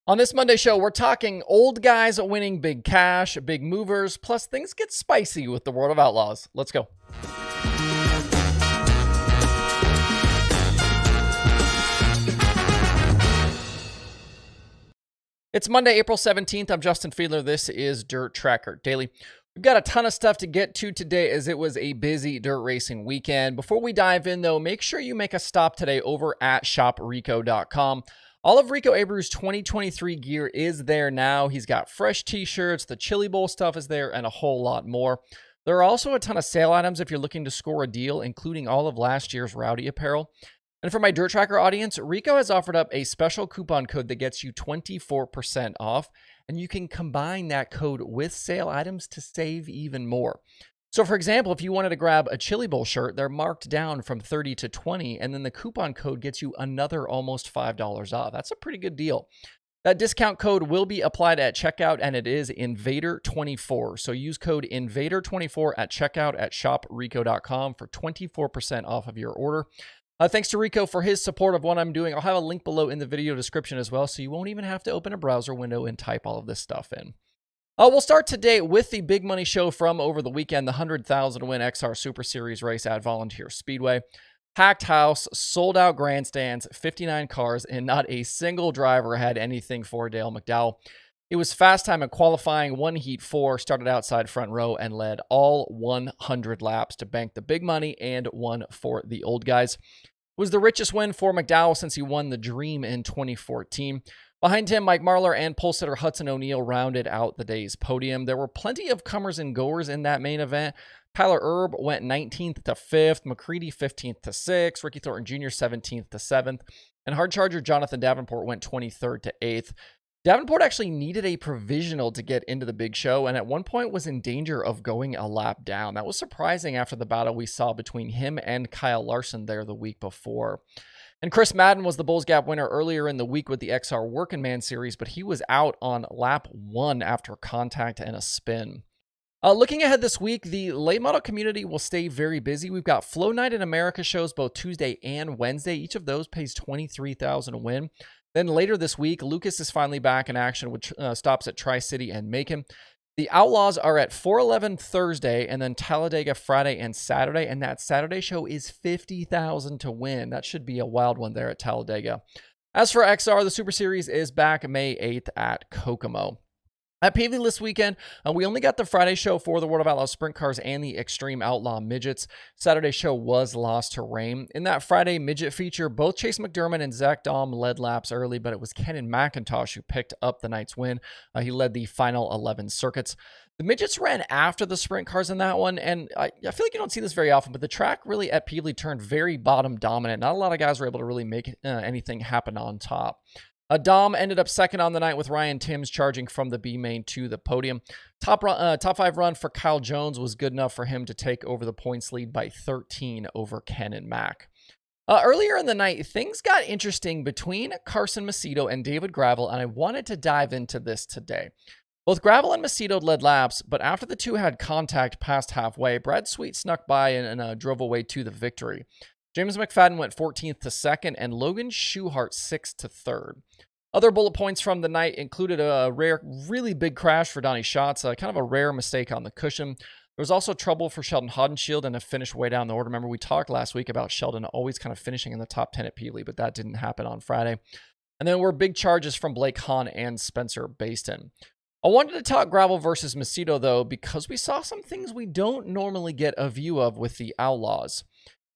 On this Monday show, we're talking old guys winning big cash, big movers, plus things get spicy with the World of Outlaws. Let's go. It's Monday, April 17th. I'm Justin Fiedler. This is Dirt Tracker Daily. We've got a ton of stuff to get to today as it was a busy dirt racing weekend. Before we dive in, though, make sure you make a stop today over at shoprico.com. All of Rico Abreu's 2023 gear is there now. He's got fresh t-shirts, the Chili Bowl stuff is there, and a whole lot more. There are also a ton of sale items if you're looking to score a deal, including all of last year's Rowdy apparel. And for my Dirt Tracker audience, Rico has offered up a special coupon code that gets you 24% off, and you can combine that code with sale items to save even more. So for example, if you wanted to grab a Chili Bowl shirt, they're marked down from 30 to 20, and then the coupon code gets you another almost $5 off. That's a pretty good deal. That discount code will be applied at checkout, and it is Invader24. So use code Invader24 at checkout at shoprico.com for 24% off of your order. Thanks to Rico for his support of what I'm doing. I'll have a link below in the video description as well, so you won't even have to open a browser window and type all of this stuff in. We'll start today with the big money show from over the weekend, the 100,000 win XR Super Series race at Volunteer Speedway. Packed house, sold out grandstands, 59 cars, and not a single driver had anything for Dale McDowell. It was fast time in qualifying, one heat 4, started outside front row, and led all 100 laps to bank the big money and one for the old guys. It was the richest win for McDowell since he won the Dream in 2014. Behind him, Mike Marlar and pole sitter Hudson O'Neal rounded out the day's podium. There were plenty of comers and goers in that main event. Tyler Erb went 19th to 5th, McCready 15th to 6th, Ricky Thornton Jr. 17th to 7th, and hard charger Jonathan Davenport went 23rd to 8th. Davenport actually needed a provisional to get into the big show, and at one point was in danger of going a lap down. That was surprising after the battle we saw between him and Kyle Larson there the week before. And Chris Madden was the Bulls Gap winner earlier in the week with the XR Working Man Series, but he was out on lap 1 after contact and a spin. Looking ahead this week, the late model community will stay very busy. We've got Flow Night in America shows both Tuesday and Wednesday. Each of those pays $23,000 a win. Then later this week, Lucas is finally back in action, which stops at Tri-City and Macon. The Outlaws are at 411 Thursday, and then Talladega Friday and Saturday, and that Saturday show is $50,000 to win. That should be a wild one there at Talladega. As for XR, the Super Series is back May 8th at Kokomo. At Pavely this weekend, we only got the Friday show for the World of Outlaws Sprint Cars and the Xtreme Outlaw Midgets. Saturday show was lost to rain. In that Friday Midget feature, both Chase McDermott and Zach Dahm led laps early, but it was Kenan McIntosh who picked up the night's win. He led the final 11 circuits. The Midgets ran after the Sprint Cars in that one, and I feel like you don't see this very often, but the track really at Pavely turned very bottom dominant. Not a lot of guys were able to really make anything happen on top. Dom ended up second on the night with Ryan Timms charging from the B main to the podium. Top 5 run for Kyle Jones was good enough for him to take over the points lead by 13 over Ken and Mac. Earlier in the night, things got interesting between Carson Macedo and David Gravel, and I wanted to dive into this today. Both Gravel and Macedo led laps, but after the two had contact past halfway, Brad Sweet snuck by and drove away to the victory. James McFadden went 14th to 2nd, and Logan Schuchart 6th to 3rd. Other bullet points from the night included a rare, really big crash for Donnie Schatz, kind of a rare mistake on the cushion. There was also trouble for Sheldon Hodenshield and a finish way down the order. Remember, we talked last week about Sheldon always kind of finishing in the top 10 at Pavely, but that didn't happen on Friday. And then there were big charges from Blake Hahn and Spencer Baston. I wanted to talk Gravel versus Macedo, though, because we saw some things we don't normally get a view of with the Outlaws.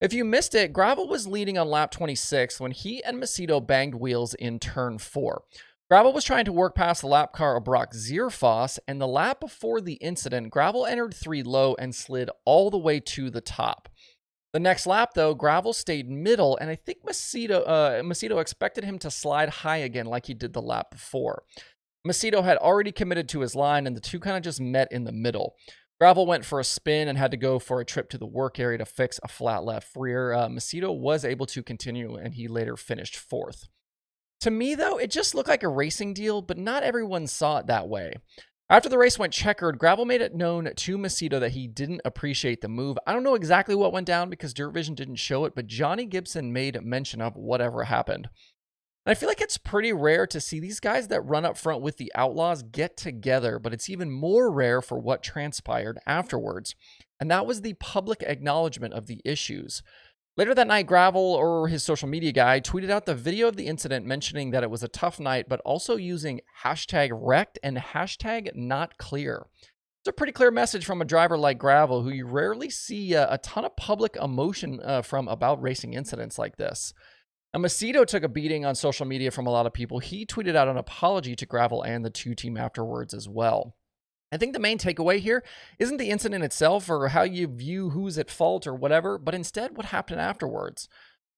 If you missed it, Gravel was leading on lap 26 when he and Macedo banged wheels in turn 4. Gravel was trying to work past the lap car of Brock Zierfoss, and the lap before the incident, Gravel entered 3 low and slid all the way to the top. The next lap, though, Gravel stayed middle, and I think Macedo expected him to slide high again like he did the lap before. Macedo had already committed to his line, and the two kind of just met in the middle. Gravel went for a spin and had to go for a trip to the work area to fix a flat left rear. Macedo was able to continue, and he later finished 4th. To me, though, it just looked like a racing deal, but not everyone saw it that way. After the race went checkered, Gravel made it known to Macedo that he didn't appreciate the move. I don't know exactly what went down because Dirt Vision didn't show it, but Johnny Gibson made mention of whatever happened. And I feel like it's pretty rare to see these guys that run up front with the Outlaws get together, but it's even more rare for what transpired afterwards. And that was the public acknowledgement of the issues. Later that night, Gravel, or his social media guy, tweeted out the video of the incident mentioning that it was a tough night, but also using hashtag wrecked and hashtag not clear. It's a pretty clear message from a driver like Gravel, who you rarely see a ton of public emotion from about racing incidents like this. Now, Macedo took a beating on social media from a lot of people. He tweeted out an apology to Gravel and the two team afterwards as well. I think the main takeaway here isn't the incident itself or how you view who's at fault or whatever, but instead what happened afterwards.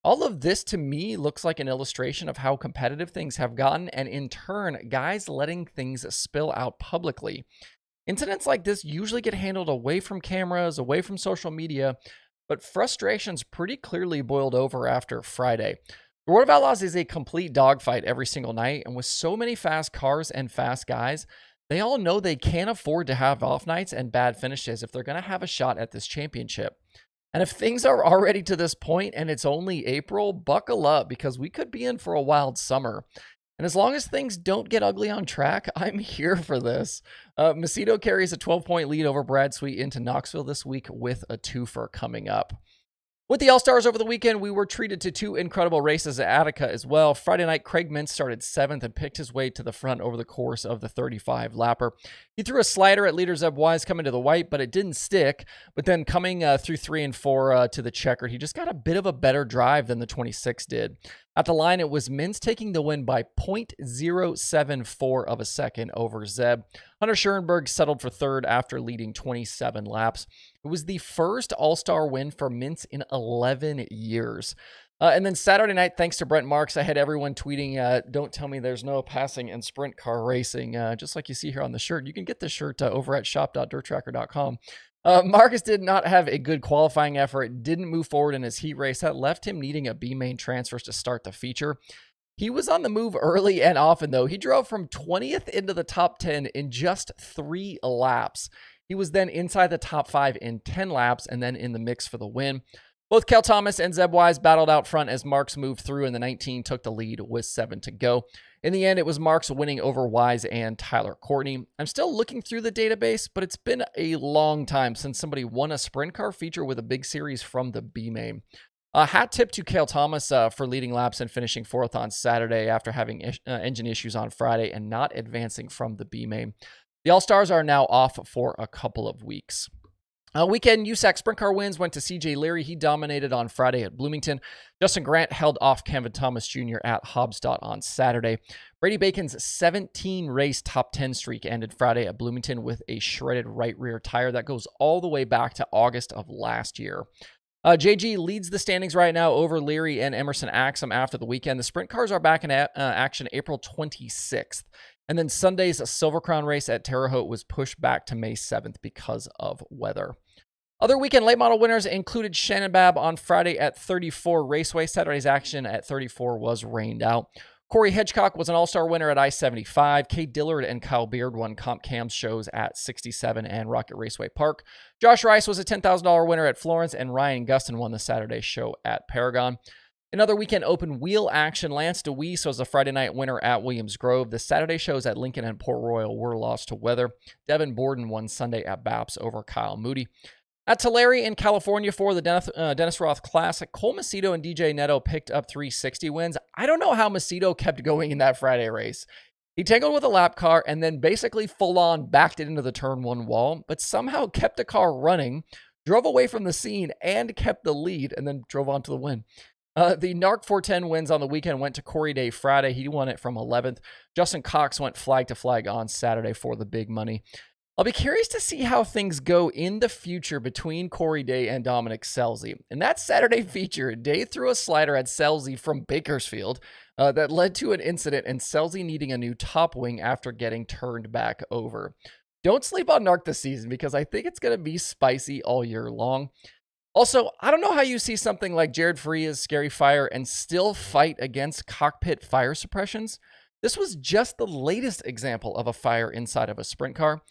All of this to me looks like an illustration of how competitive things have gotten, and in turn, guys letting things spill out publicly. Incidents like this usually get handled away from cameras, away from social media, but frustrations pretty clearly boiled over after Friday. The World of Outlaws is a complete dogfight every single night, and with so many fast cars and fast guys, they all know they can't afford to have off nights and bad finishes if they're going to have a shot at this championship. And if things are already to this point and it's only April, buckle up because we could be in for a wild summer. And as long as things don't get ugly on track, I'm here for this. Macedo carries a 12-point lead over Brad Sweet into Knoxville this week with a twofer coming up. With the All-Stars over the weekend, we were treated to two incredible races at Attica as well. Friday night, Craig Mintz started 7th and picked his way to the front over the course of the 35-lapper. He threw a slider at leader Zeb Wise coming to the white, but it didn't stick. But then coming through 3 and 4 to the checkered, he just got a bit of a better drive than the 26 did. At the line, it was Mintz taking the win by 0.074 of a second over Zeb. Hunter Schoenberg settled for third after leading 27 laps. It was the first All-Star win for Mintz in 11 years. And then Saturday night, thanks to Brent Marks, I had everyone tweeting, don't tell me there's no passing and sprint car racing, just like you see here on the shirt. You can get this shirt over at shop.dirttracker.com. Marcus did not have a good qualifying effort, didn't move forward in his heat race. That left him needing a B-main transfers to start the feature. He was on the move early and often, though. He drove from 20th into the top 10 in just 3 laps. He was then inside the top 5 in 10 laps and then in the mix for the win. Both Kel Thomas and Zeb Wise battled out front as Marks moved through, and the 19 took the lead with 7 to go. In the end, it was Marks winning over Wise and Tyler Courtney. I'm still looking through the database, but it's been a long time since somebody won a sprint car feature with a big series from the B-main. Hat tip to Cale Thomas for leading laps and finishing 4th on Saturday after having engine issues on Friday and not advancing from the B-main. The All-Stars are now off for a couple of weeks. Weekend USAC Sprint Car wins went to CJ Leary. He dominated on Friday at Bloomington. Justin Grant held off Kevin Thomas Jr. at Hobstadt on Saturday. Brady Bacon's 17-race top 10 streak ended Friday at Bloomington with a shredded right rear tire that goes all the way back to August of last year. JG leads the standings right now over Leary and Emerson Axum after the weekend. The sprint cars are back in action April 26th. And then Sunday's Silver Crown race at Terre Haute was pushed back to May 7th because of weather. Other weekend late model winners included Shannon Babb on Friday at 34 Raceway. Saturday's action at 34 was rained out. Corey Hedgecock was an all-star winner at I-75. Kate Dillard and Kyle Beard won Comp Cams shows at 67 and Rocket Raceway Park. Josh Rice was a $10,000 winner at Florence, and Ryan Gustin won the Saturday show at Paragon. Another weekend open wheel action. Lance DeWeese was a Friday night winner at Williams Grove. The Saturday shows at Lincoln and Port Royal were lost to weather. Devin Borden won Sunday at Baps over Kyle Moody. At Tulare in California for the Dennis Roth Classic, Cole Macedo and DJ Neto picked up 360 wins. I don't know how Macedo kept going in that Friday race. He tangled with a lap car and then basically full-on backed it into the turn 1 wall, but somehow kept the car running, drove away from the scene, and kept the lead, and then drove on to the win. The NARC 410 wins on the weekend went to Corey Day Friday. He won it from 11th. Justin Cox went flag to flag on Saturday for the big money. I'll be curious to see how things go in the future between Corey Day and Dominic Scelzi. In that Saturday feature, Day threw a slider at Scelzi from Bakersfield that led to an incident and Scelzi needing a new top wing after getting turned back over. Don't sleep on NARC this season because I think it's going to be spicy all year long. Also, I don't know how you see something like Jared Faria's Scary Fire and still fight against cockpit fire suppressions. This was just the latest example of a fire inside of a sprint car.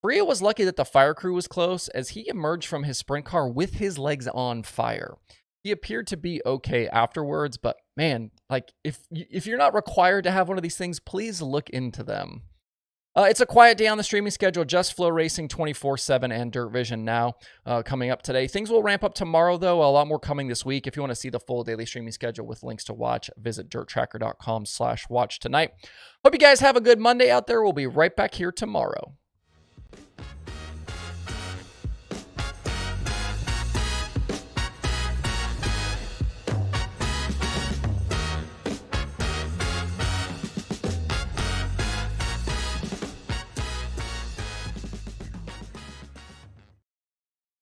Faria was lucky that the fire crew was close as he emerged from his sprint car with his legs on fire. He appeared to be okay afterwards, but man, like if you're not required to have one of these things, please look into them. It's a quiet day on the streaming schedule. Just Flow Racing 24/7 and Dirt Vision now coming up today. Things will ramp up tomorrow, though. A lot more coming this week. If you want to see the full daily streaming schedule with links to watch, visit dirttracker.com/watch tonight. Hope you guys have a good Monday out there. We'll be right back here tomorrow.